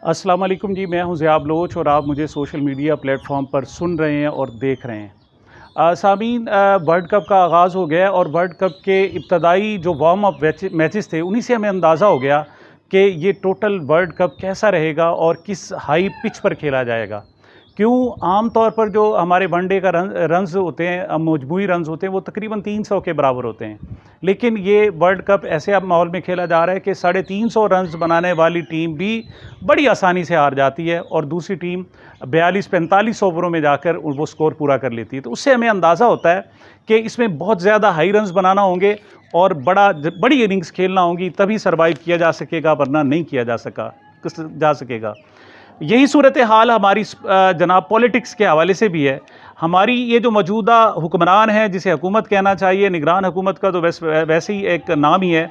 अस्सलाम वालेकुम जी, मैं हूं ज़िया बलोच और आप मुझे सोशल मीडिया प्लेटफॉर्म पर सुन रहे हैं और देख रहे हैं। सामीन, वर्ल्ड कप का आगाज़ हो गया और वर्ल्ड कप के इब्तदाई जो वार्म अप मैचेस थे उन्हीं से हमें अंदाज़ा हो गया कि ये टोटल वर्ल्ड कप कैसा रहेगा और किस हाई पिच पर खेला जाएगा। क्यों आम तौर पर जो हमारे वनडे का रन्स होते हैं, मजमूई रन्स होते हैं, वो तकरीबन 300 के बराबर होते हैं। लेकिन ये वर्ल्ड कप ऐसे अब माहौल में खेला जा रहा है कि 350 रन्स बनाने वाली टीम भी बड़ी आसानी से हार जाती है और दूसरी टीम 42-45 ओवरों में जाकर वो स्कोर पूरा कर लेती है। तो उससे हमें अंदाज़ा होता है कि इसमें बहुत ज़्यादा हाई रन्स बनाना होंगे और बड़ी इनिंग्स खेलना होंगी, तभी सर्वाइव किया जा सकेगा, वरना नहीं किया जा सकेगा। यही सूरत हाल हमारी जनाब पॉलिटिक्स के हवाले से भी है। हमारी ये जो मौजूदा हुक्मरान है, जिसे हुकूमत कहना चाहिए, निगरान हुकूमत का तो वैसे ही एक नाम ही है,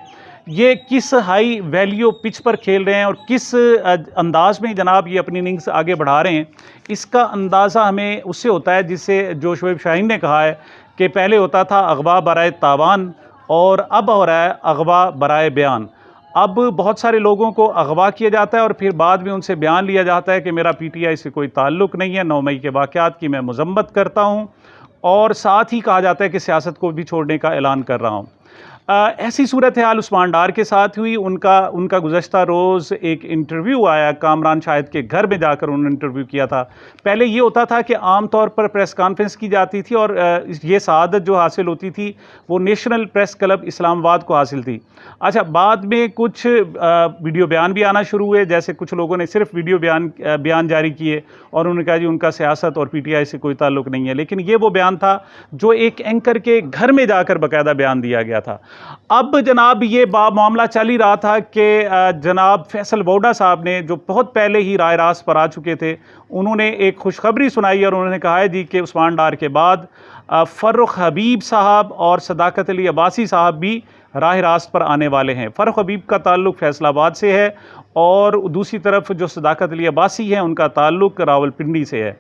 ये किस हाई वैल्यू पिच पर खेल रहे हैं और किस अंदाज में जनाब ये अपनी इनिंग्स आगे बढ़ा रहे हैं, इसका अंदाज़ा हमें उससे होता है जिससे जो शोएब शाहीन ने कहा है कि पहले होता था अगवा बराए तावान और अब हो रहा है अगवा बराए बयान। अब बहुत सारे लोगों को अगवा किया जाता है और फिर बाद में उनसे बयान लिया जाता है कि मेरा पीटीआई से कोई ताल्लुक़ नहीं है, 9 मई के वाक़यात की मैं मज़म्मत करता हूँ, और साथ ही कहा जाता है कि सियासत को भी छोड़ने का ऐलान कर रहा हूँ। ऐसी सूरत हाल उस्मान डार के साथ हुई। उनका गुज़श्ता रोज़ एक इंटरव्यू आया, कामरान शाहिद के घर में जाकर उन्होंने इंटरव्यू किया था। पहले ये होता था कि आम तौर पर प्रेस कॉन्फ्रेंस की जाती थी और ये सआदत जो हासिल होती थी वो नेशनल प्रेस क्लब इस्लामाबाद को हासिल थी। अच्छा, बाद में कुछ वीडियो बयान भी आना शुरू हुए, जैसे कुछ लोगों ने सिर्फ वीडियो बयान जारी किए और उन्होंने कहा जी उनका सियासत और पीटीआई से कोई ताल्लुक़ नहीं है। लेकिन ये वो बयान था जो एक एंकर के घर में जाकर बाकायदा बयान दिया गया था। अब जनाब ये मामला चल ही रहा था कि जनाब फैसल वोडा साहब ने, जो बहुत पहले ही राय रास्त पर आ चुके थे, उन्होंने एक खुशखबरी सुनाई और उन्होंने कहा है जी कि उस्मान डार के बाद फ़र्रुख हबीब साहब और सदाकत अली अब्बासी साहब भी राह रास्त पर आने वाले हैं। फ़र्रुख हबीब का ताल्लुक़ फैसलाबाद से है और दूसरी तरफ जो सदाकत अली अब्बासी हैं उनका ताल्लुक़ रावलपिंडी से है।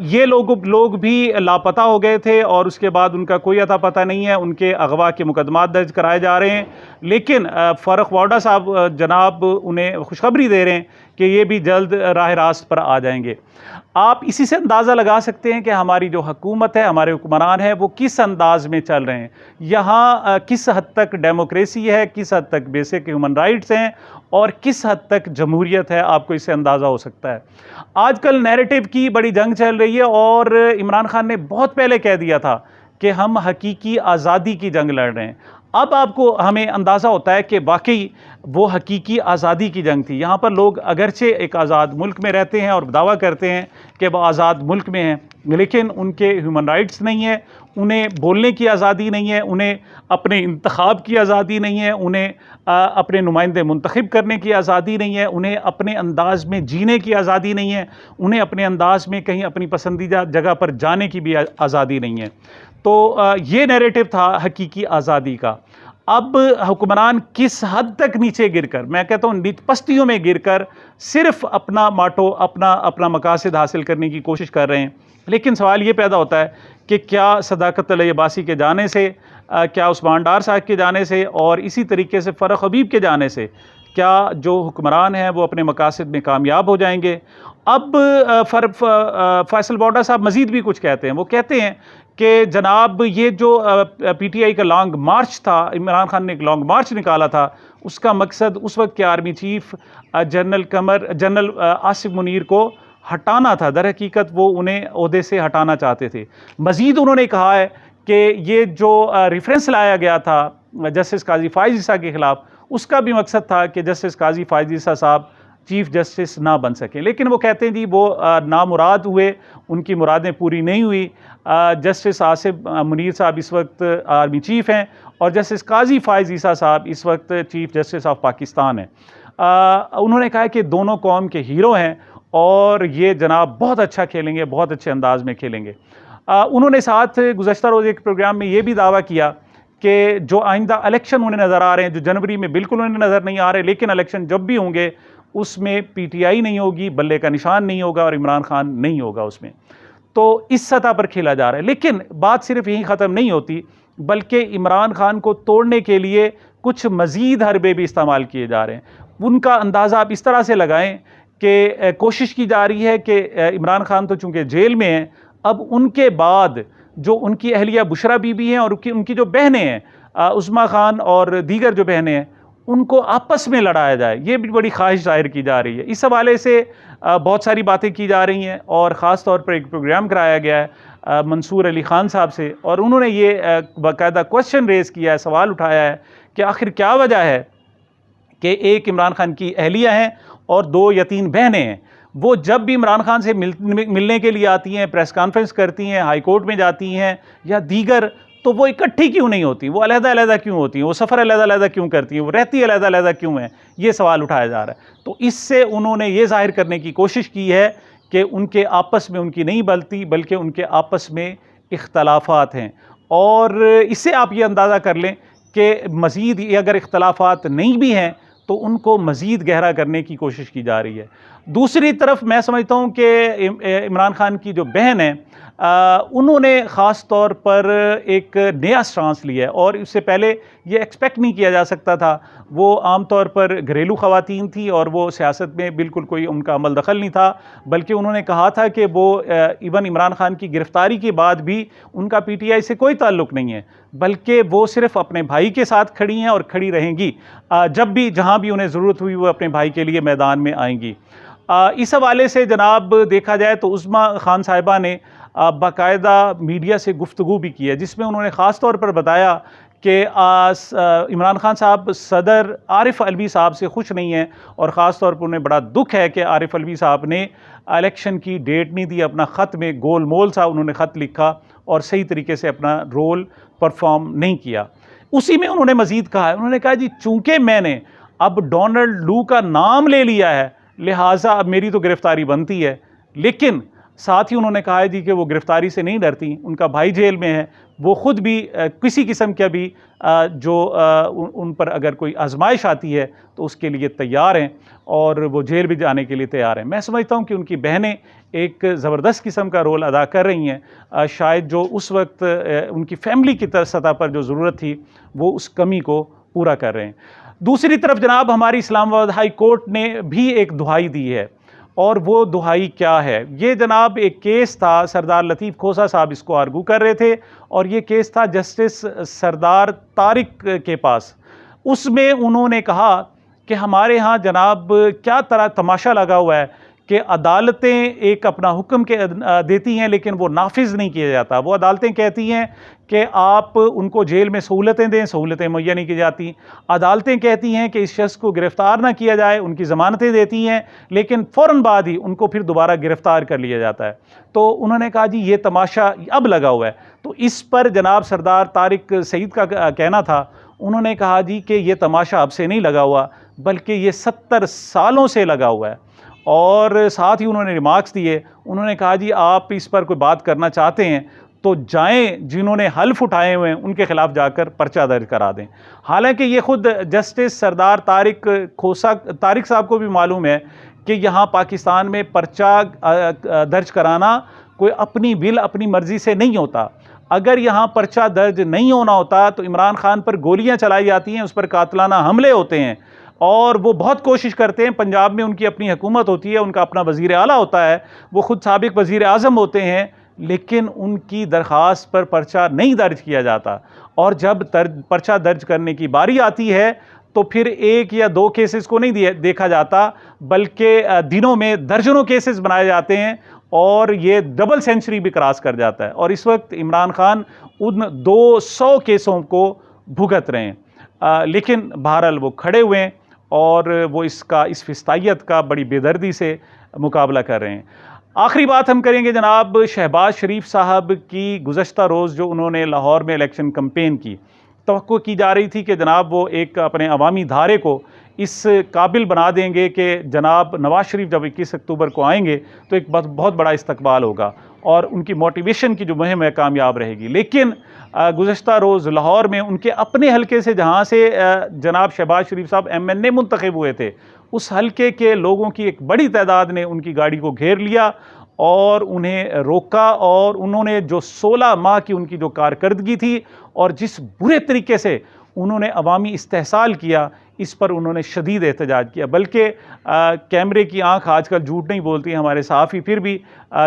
ये लोग भी लापता हो गए थे और उसके बाद उनका कोई अता पता नहीं है। उनके अगवा के मुकदमात दर्ज कराए जा रहे हैं, लेकिन फ़र्रुख वोडा साहब जनाब उन्हें खुशखबरी दे रहे हैं कि ये भी जल्द राह रास्त पर आ जाएंगे। आप इसी से अंदाज़ा लगा सकते हैं कि हमारी जो हुकूमत है, हमारे हुक्मरान हैं, वो किस अंदाज़ में चल रहे हैं। यहाँ किस हद तक डेमोक्रेसी है, किस हद तक बेसिक ह्यूमन राइट्स हैं और किस हद तक जमहूरियत है, आपको इससे अंदाज़ा हो सकता है। आजकल नैरेटिव की बड़ी जंग चल रही है और इमरान खान ने बहुत पहले कह दिया था कि हम हकीकी आज़ादी की जंग लड़ रहे हैं। अब आपको हमें अंदाज़ा होता है कि वाकई वो हकीकी आज़ादी की जंग थी। यहाँ पर लोग अगरचे एक आज़ाद मुल्क में रहते हैं और दावा करते हैं कि वो आज़ाद मुल्क में हैं, लेकिन उनके ह्यूमन राइट्स नहीं है, उन्हें बोलने की आज़ादी नहीं है, उन्हें अपने इंतखाब की आज़ादी नहीं है, उन्हें अपने नुमाइंदे मुंतखब करने की आज़ादी नहीं है, उन्हें अपने अंदाज में जीने की आज़ादी नहीं है, उन्हें अपने अंदाज में कहीं अपनी पसंदीदा जगह पर जाने की भी आज़ादी नहीं है। तो ये नैरेटिव था हकीकी आज़ादी का। अब हुक्मरान किस हद तक नीचे गिरकर, मैं कहता हूँ पस्तियों में गिरकर, सिर्फ अपना माटो अपना मकासद हासिल करने की कोशिश कर रहे हैं। लेकिन सवाल ये पैदा होता है कि क्या सदाकत अली अब्बासी के जाने से, क्या उस्मान डार साहब के जाने से और इसी तरीके से फ़र्रुख हबीब के जाने से क्या जो हुक्मरान हैं वो अपने मकासद में कामयाब हो जाएंगे। अब फैसल वोडा साहब मज़ीद भी कुछ कहते हैं। वो कहते हैं कि जनाब ये जो पीटीआई का लॉन्ग मार्च था, इमरान खान ने एक लॉन्ग मार्च निकाला था, उसका मकसद उस वक्त के army chief general Asif Munir को हटाना था। दर हकीकत वो उन्हें ओहदे से हटाना चाहते थे। मज़ीद उन्होंने कहा है कि ये जो रेफरेंस लाया गया था जस्टिस काजी फ़ाइज़ ईसा के ख़िलाफ़, उसका भी मकसद था कि जस्टिस काजी फ़ाइज़ ईसा साहब चीफ़ जस्टिस ना बन सकें। लेकिन वो कहते हैं जी वो नामुराद हुए, उनकी मुरादें पूरी नहीं हुई। जस्टिस आसिफ मुनीर साहब इस वक्त आर्मी चीफ़ हैं और जस्टिस काजी फ़ाइज़ ईसा साहब इस वक्त चीफ़ जस्टिस ऑफ पाकिस्तान हैं। उन्होंने कहा कि दोनों कौम के हीरो हैं और ये जनाब बहुत अच्छा खेलेंगे, बहुत अच्छे अंदाज में खेलेंगे। उन्होंने साथ गुज़श्ता रोज़ एक प्रोग्राम में ये भी दावा किया कि जो आइंदा इलेक्शन उन्हें नज़र आ रहे हैं, जो जनवरी में बिल्कुल उन्हें नज़र नहीं आ रहे, लेकिन इलेक्शन जब भी होंगे उसमें पीटीआई नहीं होगी, बल्ले का निशान नहीं होगा और इमरान खान नहीं होगा उसमें। तो इस सतह पर खेला जा रहा है। लेकिन बात सिर्फ यहीं ख़त्म नहीं होती, बल्कि इमरान खान को तोड़ने के लिए कुछ मज़ीद हरबे भी इस्तेमाल किए जा रहे हैं। उनका अंदाज़ा आप इस तरह से लगाएं कि कोशिश की जा रही है कि इमरान खान तो चूँकि जेल में हैं, अब उनके बाद जो उनकी अहलिया बुशरा बीबी हैं और उनकी जो बहनें हैं उस्मा खान और दीगर जो बहनें हैं, उनको आपस में लड़ाया जाए, ये भी बड़ी ख्वाहिश ज़ाहिर की जा रही है। इस हवाले से बहुत सारी बातें की जा रही हैं और ख़ास तौर पर एक प्रोग्राम कराया गया है मंसूर अली ख़ान साहब से, और उन्होंने ये बाकायदा क्वेश्चन रेज़ किया है, सवाल उठाया है कि आखिर क्या वजह है कि एक इमरान खान की अहलिया हैं और 2 या 3 बहनें हैं, वो जब भी इमरान खान से मिलने के लिए आती हैं, प्रेस कॉन्फ्रेंस करती हैं, हाई कोर्ट में जाती हैं या दीगर, तो वो इकट्ठी क्यों नहीं होती, वो अलग-अलग क्यों होती हैं, वो सफ़र अलग-अलग क्यों करती हैं, वो रहती अलग-अलग क्यों हैं, ये सवाल उठाया जा रहा है। तो इससे उन्होंने ये ज़ाहिर करने की कोशिश की है कि उनके आपस में उनकी नहीं बनती, बल्कि उनके आपस में इख्तलाफात हैं, और इससे आप ये अंदाज़ा कर लें कि मज़ीद अगर इख्तलाफात नहीं भी हैं तो उनको मज़ीद गहरा करने की कोशिश की जा रही है। दूसरी तरफ मैं समझता हूँ कि इमरान खान की जो बहन है उन्होंने ख़ास तौर पर एक नया स्टांस लिया है, और इससे पहले ये एक्सपेक्ट नहीं किया जा सकता था। वो आम तौर पर घरेलू ख़वातीन थी और वो सियासत में बिल्कुल कोई उनका अमल दखल नहीं था, बल्कि उन्होंने कहा था कि वो इवन इमरान खान की गिरफ़्तारी के बाद भी उनका PTI से कोई ताल्लुक़ नहीं है, बल्कि वो सिर्फ़ अपने भाई के साथ खड़ी हैं और खड़ी रहेंगी। जब भी जहाँ भी उन्हें ज़रूरत हुई वो अपने भाई के लिए मैदान में आएंगी। इस हवाले से जनाब देखा जाए तो उस्मा खान साहिबा ने बाकायदा मीडिया से गुफ्तगू भी की है, जिसमें उन्होंने ख़ास तौर पर बताया कि इमरान खान साहब सदर आरिफ अलवी साहब से खुश नहीं हैं, और ख़ास तौर पर उन्हें बड़ा दुख है कि आरिफ अलवी साहब ने इलेक्शन की डेट नहीं दी। अपना ख़त में गोल मोल सा उन्होंने ख़त लिखा और सही तरीके से अपना रोल परफॉर्म नहीं किया। उसी में उन्होंने मज़ीद कहा है, उन्होंने कहा जी चूँकि मैंने अब डोनाल्ड लू का नाम ले लिया है, लिहाजा अब मेरी तो गिरफ़्तारी बनती है। लेकिन साथ ही उन्होंने कहा है जी कि वो गिरफ़्तारी से नहीं डरती, उनका भाई जेल में है, वो ख़ुद भी किसी किस्म का भी उन पर अगर कोई आजमाइश आती है तो उसके लिए तैयार हैं, और वो जेल भी जाने के लिए तैयार हैं। मैं समझता हूँ कि उनकी बहनें एक ज़बरदस्त किस्म का रोल अदा कर रही हैं। शायद जो उस वक्त उनकी फैमिली की सतह पर जो ज़रूरत थी वो उस कमी को पूरा कर रहे हैं। दूसरी तरफ जनाब हमारी इस्लामाबाद हाई कोर्ट ने भी एक दुहाई दी है, और वो दुहाई क्या है, ये जनाब एक केस था, सरदार लतीफ़ खोसा साहब इसको आर्गू कर रहे थे, और ये केस था जस्टिस सरदार तारिक के पास। उसमें उन्होंने कहा कि हमारे यहाँ जनाब क्या तरह तमाशा लगा हुआ है कि अदालतें एक अपना हुक्म देती हैं लेकिन वो नाफिज नहीं किया जाता। वो अदालतें कहती हैं कि आप उनको जेल में सहूलतें दें, सहूलतें मुहैया नहीं की जाती। अदालतें कहती हैं कि इस शख्स को गिरफ़्तार ना किया जाए, उनकी ज़मानतें देती हैं, लेकिन फ़ौरन बाद ही उनको फिर दोबारा गिरफ़्तार कर लिया जाता है। तो उन्होंने कहा जी ये तमाशा अब लगा हुआ है। तो इस पर जनाब सरदार तारिक सईद का कहना था, उन्होंने कहा जी कि ये तमाशा अब से नहीं लगा हुआ, बल्कि ये 70 सालों से लगा हुआ है। और साथ ही उन्होंने रिमार्क्स दिए, उन्होंने कहा जी आप इस पर कोई बात करना चाहते हैं तो जाएं, जिन्होंने हल्फ उठाए हुए हैं उनके खिलाफ जाकर पर्चा दर्ज करा दें। हालांकि ये खुद जस्टिस सरदार तारिक साहब को भी मालूम है कि यहाँ पाकिस्तान में पर्चा दर्ज कराना कोई अपनी विल अपनी मर्ज़ी से नहीं होता। अगर यहाँ पर्चा दर्ज नहीं होना होता तो इमरान खान पर गोलियाँ चलाई जाती हैं, उस पर कातलाना हमले होते हैं, और वो बहुत कोशिश करते हैं। पंजाब में उनकी अपनी हुकूमत होती है, उनका अपना वज़ीर आला होता है, वो खुद साबिक़ वज़ीर आज़म होते हैं, लेकिन उनकी दरख्वास्त पर पर्चा नहीं दर्ज किया जाता। और जब पर्चा दर्ज करने की बारी आती है तो फिर 1 या 2 केसेस को नहीं देखा जाता, बल्कि दिनों में दर्जनों केसेस बनाए जाते हैं, और ये डबल सेंचुरी भी क्रॉस कर जाता है। और इस वक्त इमरान खान उन 200 केसों को भुगत रहे हैं, लेकिन बहरहाल वो खड़े हुए हैं और वो इस फिस्तायत का बड़ी बेदर्दी से मुकाबला कर रहे हैं। आखिरी बात हम करेंगे जनाब शहबाज शरीफ साहब की। गुज़श्ता रोज़ जो उन्होंने लाहौर में इलेक्शन कैंपेन की, तवक्को की जा रही थी कि जनाब वो एक अपने अवामी धारे को इस काबिल बना देंगे कि जनाब नवाज शरीफ जब 21 अक्टूबर को आएंगे तो एक बहुत बड़ा इस्तकबाल होगा और उनकी मोटिवेशन की जो मुहिम है कामयाब रहेगी। लेकिन गुज़श्ता रोज़ लाहौर में उनके अपने हलके से, जहाँ से जनाब शहबाज शरीफ साहब MNA मुंतखब हुए थे, उस हलके के लोगों की एक बड़ी तादाद ने उनकी गाड़ी को घेर लिया और उन्हें रोका, और उन्होंने जो 16 माह की उनकी जो कारकर्दगी थी और जिस बुरे तरीके से उन्होंने अवामी इस्तेहसाल किया, इस पर उन्होंने शदीद एहतजाज किया। बल्कि कैमरे की आंख आजकल झूठ नहीं बोलती, हमारे सहाफ़ी फिर भी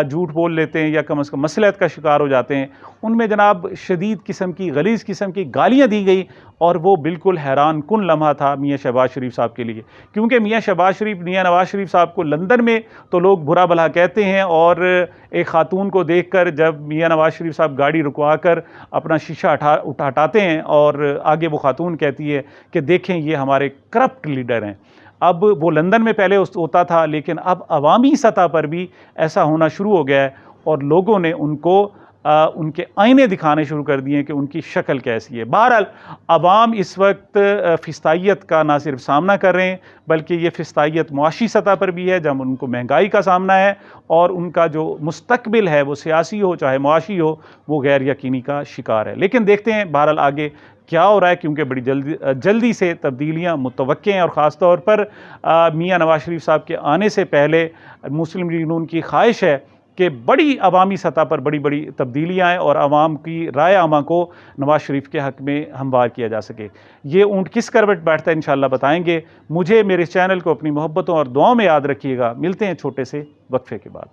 झूठ बोल लेते हैं या कम अज़ कम मसलहत का शिकार हो जाते हैं। उनमें जनाब शदीद किस्म की, गलीज़ किस्म की गालियाँ दी गई और वो बिल्कुल हैरान कुन लम्हा था मियाँ शहबाज शरीफ साहब के लिए, क्योंकि मियाँ शहबाज शरीफ, मियाँ नवाज़ शरीफ साहब को लंदन में तो लोग बुरा भला कहते हैं, और एक खातून को देखकर जब मियाँ नवाज़ शरीफ साहब गाड़ी रुकवा कर अपना शीशा हटाते हैं और आगे वो खातून कहती है कि देखें ये हमारे करप्ट लीडर हैं। अब वो लंदन में पहले होता था, लेकिन अब अवामी सतह पर भी ऐसा होना शुरू हो गया है और लोगों ने उनको उनके आईने दिखाने शुरू कर दिए कि उनकी शक्ल कैसी है। बहरहाल अवाम इस वक्त फिस्तायत का ना सिर्फ सामना कर रहे हैं, बल्कि ये फिस्तायत मुआशी सतह पर भी है, जब उनको महंगाई का सामना है और उनका जो मुस्तकबिल है वो सियासी हो चाहे मुआशी हो, वो गैर यकीनी का शिकार है। लेकिन देखते हैं बहरहाल आगे क्या हो रहा है, क्योंकि बड़ी जल्दी से तब्दीलियाँ मुतवक्के हैं और ख़ास तौर पर मियाँ नवाज़ शरीफ साहब के आने से पहले मुस्लिम लीग नून की ख्वाहिश है कि बड़ी अवामी सतह पर बड़ी बड़ी तब्दीलियाँ आएँ और आवाम की राय आमा को नवाज़ शरीफ के हक़ में हमवार किया जा सके। ये ऊँट किस करवट बैठता है इंशाअल्लाह बताएंगे। मुझे, मेरे चैनल को अपनी मोहब्बतों और दुआओं में याद रखिएगा। मिलते हैं छोटे से वक्फे के बाद।